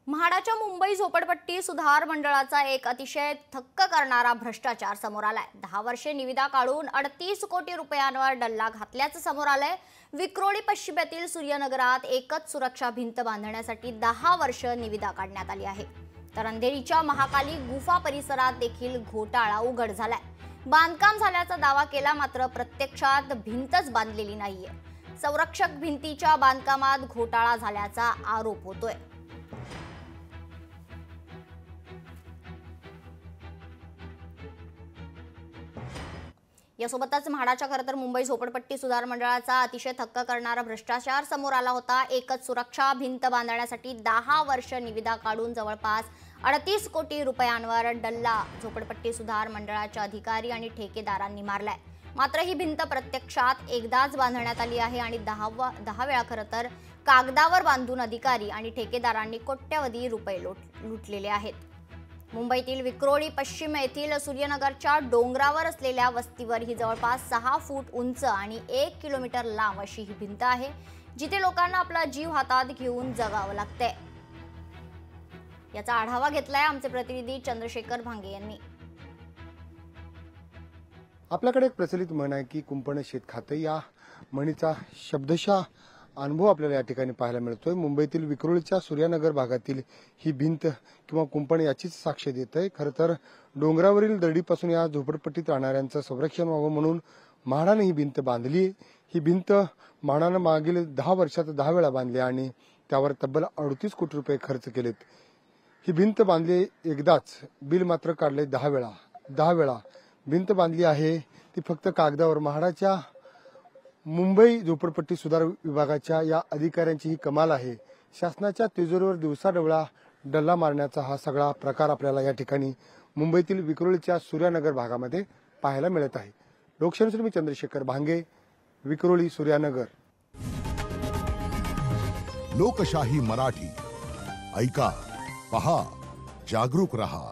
म्हाडाच्या मुंबई झोपडपट्टी सुधार मंडळाचा एक अतिशय थक्क करणारा भ्रष्टाचार समोर आलाय। 10 वर्षे निविदा काढून 38 कोटी रुपयांवर डल्ला घातल्याचं समोर आलंय। विक्रोळी पश्चिमेतील सूर्यनगरात एकच सुरक्षा भिंत बांधण्यासाठी 10 वर्ष निविदा काढण्यात आली आहे। तर अंधेरीच्या महाकाली गुफा परिसरात देखील घोटाळा उघड झालाय। बांधकाम झाल्याचा दावा केला, मात्र प्रत्यक्षात भिंतच बांधलेली नाहीये। संरक्षक भिंतीच्या बांधकामात घोटाळा झाल्याचा आरोप होतोय। यासोबतच म्हाडाच्या खरं तर मुंबई झोपडपट्टी सुधार मंडळाचा अतिशय थक्क करणारा भ्रष्टाचार समोर आला होता। एकच सुरक्षा भिंत बांधण्यासाठी 10 वर्ष निविदा काढून जवळपास 38 कोटी रुपयांवर डल्ला झोपडपट्टी सुधार मंडळाच्या अधिकारी आणि ठेकेदारांनी मारलाय। मात्र ही भिंत प्रत्यक्षात एकदाच बांधण्यात आली आहे आणि 10 वेळा खरं तर कागदावर बांधून अधिकारी आणि ठेकेदारांनी कोट्यवधी रुपये लुटलेले आहेत। मुंबईतील विक्रोळी पश्चिम येथील सूर्यनगरच्या डोंगरावर असलेल्या वस्तीवर ही जवळपास 6 फूट उंच आणि 1 किलोमीटर लांब अशी ही भिंत आहे, जिथे लोकांना आपला जीव हातात घेऊन जगावं लागतंय। याचा आढावा घेतलाय आमचे प्रतिनिधी चंद्रशेखर भांगे यांनी। आपल्याकडे एक प्रचलित म्हण आहे की कुंपण शेत खाते। या म्हणीचा शब्दशः अनुभव आपल्याला या ठिकाणी पाहायला मिळतोय। मुंबईतील विक्रोळीच्या सूर्यनगर भागातील ही भिंत किंवा कुंपण याचीच साक्ष देत आहे। खरं तर डोंगरावरील दरडीपासून या झोपडपट्टीत राहणाऱ्यांचं संरक्षण व्हावं म्हणून म्हाडाने ही भिंत बांधली। ही भिंत म्हाडानं मागील 10 वर्षात 10 वेळा बांधली आणि त्यावर तब्बल 38 कोटी रुपये खर्च केलेत। ही भिंत बांधली एकदाच, बिल मात्र काढले 10 वेळा भिंत बांधली आहे ती फक्त कागदावर। म्हाडाच्या मुंबई झोपडपट्टी सुधार विभागाच्या या अधिकाऱ्यांची ही कमाल आहे। शासनाच्या तिजोरीवर दिवसाढवळा डल्ला मारण्याचा हा सगळा प्रकार आपल्याला या ठिकाणी मुंबईतील विक्रोळीच्या सूर्यनगर भागामध्ये पाहायला मिळत आहे। लोकशाहीसाठी मी चंद्रशेखर भांगे, विक्रोळी सूर्यनगर। लोकशाही मराठी ऐका, पहा, जागरूक रहा।